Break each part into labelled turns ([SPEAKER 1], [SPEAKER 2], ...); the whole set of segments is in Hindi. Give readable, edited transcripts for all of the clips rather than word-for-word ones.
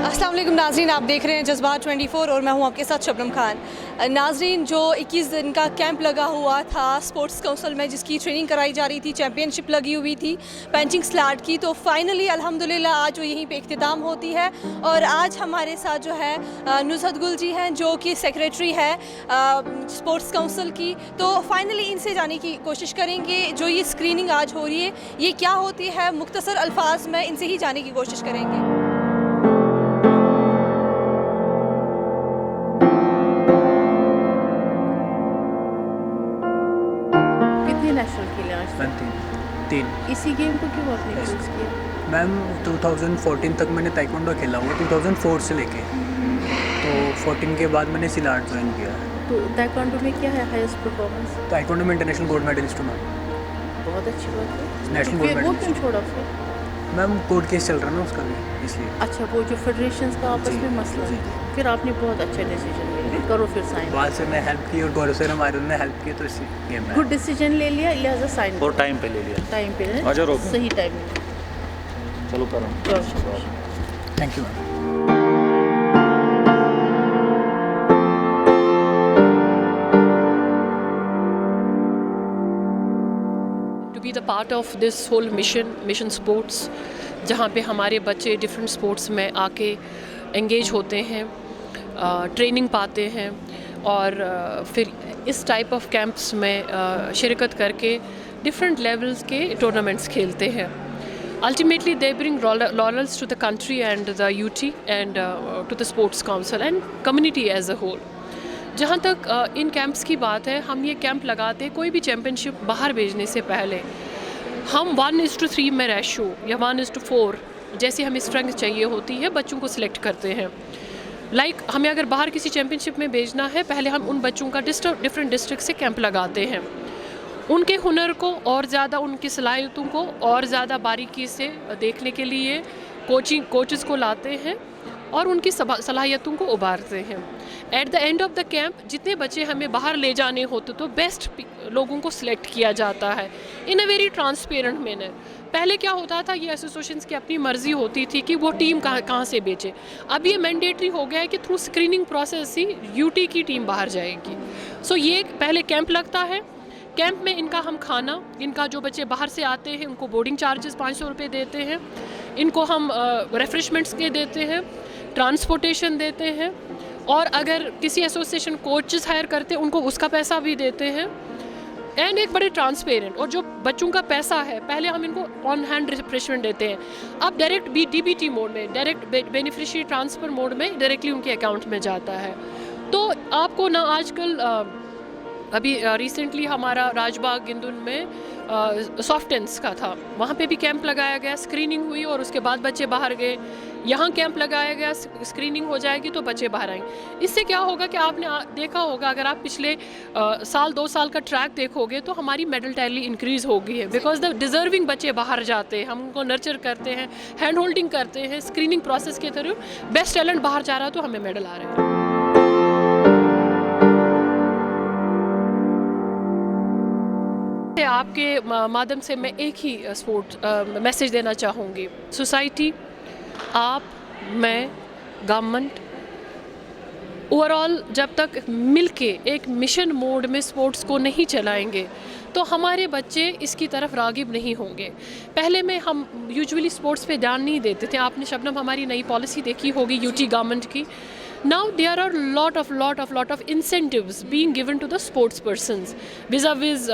[SPEAKER 1] अस्सलाम वालेकुम नाज़रीन, आप देख रहे हैं जज्बात 24 और मैं हूं आपके साथ शबनम खान। नाज़रीन, जो 21 दिन का कैंप लगा हुआ था स्पोर्ट्स काउंसिल में, जिसकी ट्रेनिंग कराई जा रही थी, चैम्पियनशिप लगी हुई थी पेंचिंग स्लैट की, तो फाइनली अल्हम्दुलिल्लाह आज वो यहीं पे इख्तिताम होती है। और आज हमारे साथ जो है नुज़हत गुल जी हैं, जो कि सेक्रेटरी है स्पोर्ट्स काउंसिल की। तो फाइनली इनसे जाने की कोशिश करेंगे जो ये स्क्रीनिंग आज हो रही है ये क्या होती है, मुख्तसर अल्फाज में इनसे ही जाने की कोशिश करेंगे।
[SPEAKER 2] नेशनल खेले आज तक?
[SPEAKER 3] तीन।
[SPEAKER 2] इसी गेम को क्यों आपने चूज़ किया?
[SPEAKER 3] मैम 2014 तक मैंने ताइक्वांडो खेला हुआ, 2004 से लेके, तो 14 के बाद मैंने सिलाट ज्वाइन किया।
[SPEAKER 2] तो ताइक्वांडो में क्या है हाईएस्ट परफॉर्मेंस?
[SPEAKER 3] ताइक्वांडो में इंटरनेशनल गोल्ड मेडलिस्ट हूँ मैम।
[SPEAKER 2] बहुत अच्छी बात है।
[SPEAKER 3] नेशनल
[SPEAKER 2] तो
[SPEAKER 3] गोल्ड
[SPEAKER 2] फिर वो
[SPEAKER 3] मेडलिस्ट।
[SPEAKER 2] क्यों छोड़ा फिर?
[SPEAKER 3] मैम कोर्ट केस चल रहा है ना उसका भी, इसलिए।
[SPEAKER 2] अच्छा, वो जो फेडरेशंस का आपस
[SPEAKER 3] जी,
[SPEAKER 2] में मसला
[SPEAKER 3] जी।
[SPEAKER 2] है, फिर आपने बहुत अच्छा डिसीजन ले लिया, करो फिर साइन।
[SPEAKER 3] बाद से मैं हेल्प की और गौरव सर हमारे ने हेल्प की, तो इसी गेम में
[SPEAKER 2] गुड डिसीजन ले लिया, लिहाजा साइन
[SPEAKER 4] और टाइम पे ले लिया।
[SPEAKER 2] टाइम पे
[SPEAKER 4] अच्छा, रोको।
[SPEAKER 2] सही टाइम में।
[SPEAKER 4] चलो करो।
[SPEAKER 3] Thank you ma'am.
[SPEAKER 5] To be the part of this whole mission sports, जहाँ पे हमारे बच्चे डिफरेंट स्पोर्ट्स में आके एंगेज होते हैं, ट्रेनिंग पाते हैं और फिर इस टाइप ऑफ कैंप्स में शिरकत करके डिफरेंट लेवल्स के टूर्नामेंट्स खेलते हैं। Ultimately they bring laurels to the country and the UT and to the sports council and community as a whole. जहाँ तक इन कैंप्स की बात है, हम ये कैंप लगाते हैं कोई भी चैम्पियनशिप बाहर भेजने से पहले हम 1:3 में रेशो या 1:4 जैसी हमें स्ट्रेंथ चाहिए होती है बच्चों को सिलेक्ट करते हैं। हमें अगर बाहर किसी चैम्पियनशिप में भेजना है, पहले हम उन बच्चों का डिफरेंट डिस्ट्रिक्ट से कैंप लगाते हैं, उनके हुनर को और ज़्यादा, उनकी सलाहियतों को और ज़्यादा बारीकी से देखने के लिए कोचेस को लाते हैं और उनकी सलाहियतों को उभारते हैं। At the end of the camp जितने बच्चे हमें बाहर ले जाने होते तो बेस्ट लोगों को सिलेक्ट किया जाता है इन अ वेरी ट्रांसपेरेंट मैनर। पहले क्या होता था, ये एसोसिएशंस की अपनी मर्जी होती थी कि वो टीम कहाँ से बेचे। अब ये मैंडेटरी हो गया है कि थ्रू स्क्रीनिंग प्रोसेस ही यूटी की टीम बाहर जाएगी। सो ये पहले कैंप लगता है, कैंप में इनका हम खाना, इनका जो बच्चे बाहर से आते हैं उनको बोर्डिंग चार्जेस 500 रुपये देते हैं, इनको हम रिफ्रेशमेंट्स के देते हैं, ट्रांसपोर्टेशन देते हैं और अगर किसी एसोसिएशन कोचेस हायर करते हैं उनको उसका पैसा भी देते हैं। एंड एक बड़े ट्रांसपेरेंट, और जो बच्चों का पैसा है पहले हम इनको ऑन हैंड रिफ्रेशमेंट देते हैं, अब डायरेक्ट DBT मोड में, डायरेक्ट बेनिफिशियरी ट्रांसफ़र मोड में डायरेक्टली उनके अकाउंट में जाता है। तो आपको ना आजकल अभी रिसेंटली हमारा राजबाग गिंदुन में सॉफ्ट टेंस का था, वहाँ पे भी कैंप लगाया गया, स्क्रीनिंग हुई और उसके बाद बच्चे बाहर गए। यहाँ कैंप लगाया गया, स्क्रीनिंग हो जाएगी तो बच्चे बाहर आएंगे। इससे क्या होगा कि आपने देखा होगा, अगर आप पिछले साल 2 साल का ट्रैक देखोगे तो हमारी मेडल टैली इंक्रीज़ हो गई है, बिकॉज द डिज़र्विंग बच्चे बाहर जाते हैं, हम उनको नर्चर करते हैं, हैंड होल्डिंग करते हैं, स्क्रीनिंग प्रोसेस के थ्रू बेस्ट टैलेंट बाहर जा रहा है तो हमें मेडल आ रहे हैं। आपके माध्यम से मैं एक ही मैसेज देना चाहूँगी, सोसाइटी, आप, मैं, गवर्नमेंट, ओवरऑल जब तक मिलके एक मिशन मोड में स्पोर्ट्स को नहीं चलाएंगे तो हमारे बच्चे इसकी तरफ रागिब नहीं होंगे। पहले में हम यूजुअली स्पोर्ट्स पे ध्यान नहीं देते थे। आपने शबनम हमारी नई पॉलिसी देखी होगी यूटी गवर्नमेंट की। Now there are lot of incentives being given to the sports persons vis-a-vis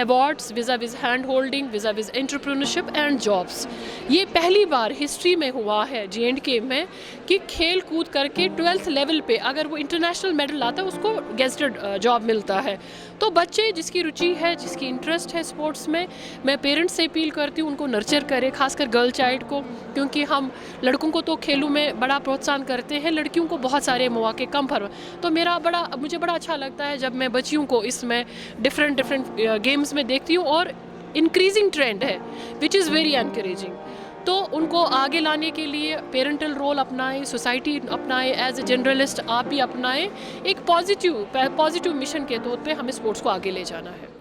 [SPEAKER 5] awards, vis-a-vis hand holding, vis-a-vis entrepreneurship and jobs। ये पहली बार हिस्ट्री में हुआ है J&K में कि खेल कूद करके 12th लेवल पे अगर वो इंटरनेशनल मेडल लाता है उसको गेस्टेड जॉब मिलता है। तो बच्चे जिसकी रुचि है, जिसकी इंटरेस्ट है स्पोर्ट्स में, मैं पेरेंट्स से अपील करती हूँ उनको नर्चर करें, खासकर गर्ल चाइल्ड को, क्योंकि हम लड़कों को तो खेलों में बड़ा प्रोत्साहन करते हैं, लड़कियों को बहुत सारे मौके कम फर। तो मुझे बड़ा अच्छा लगता है जब मैं बच्चियों को इसमें डिफरेंट गेम्स में देखती हूँ और इंक्रीजिंग ट्रेंड है विच इज़ वेरी एनकरेजिंग। तो उनको आगे लाने के लिए पेरेंटल रोल अपनाएं, सोसाइटी अपनाएं, एज ए जनरलिस्ट आप भी अपनाएं। एक पॉजिटिव मिशन के तौर पे हमें स्पोर्ट्स को आगे ले जाना है।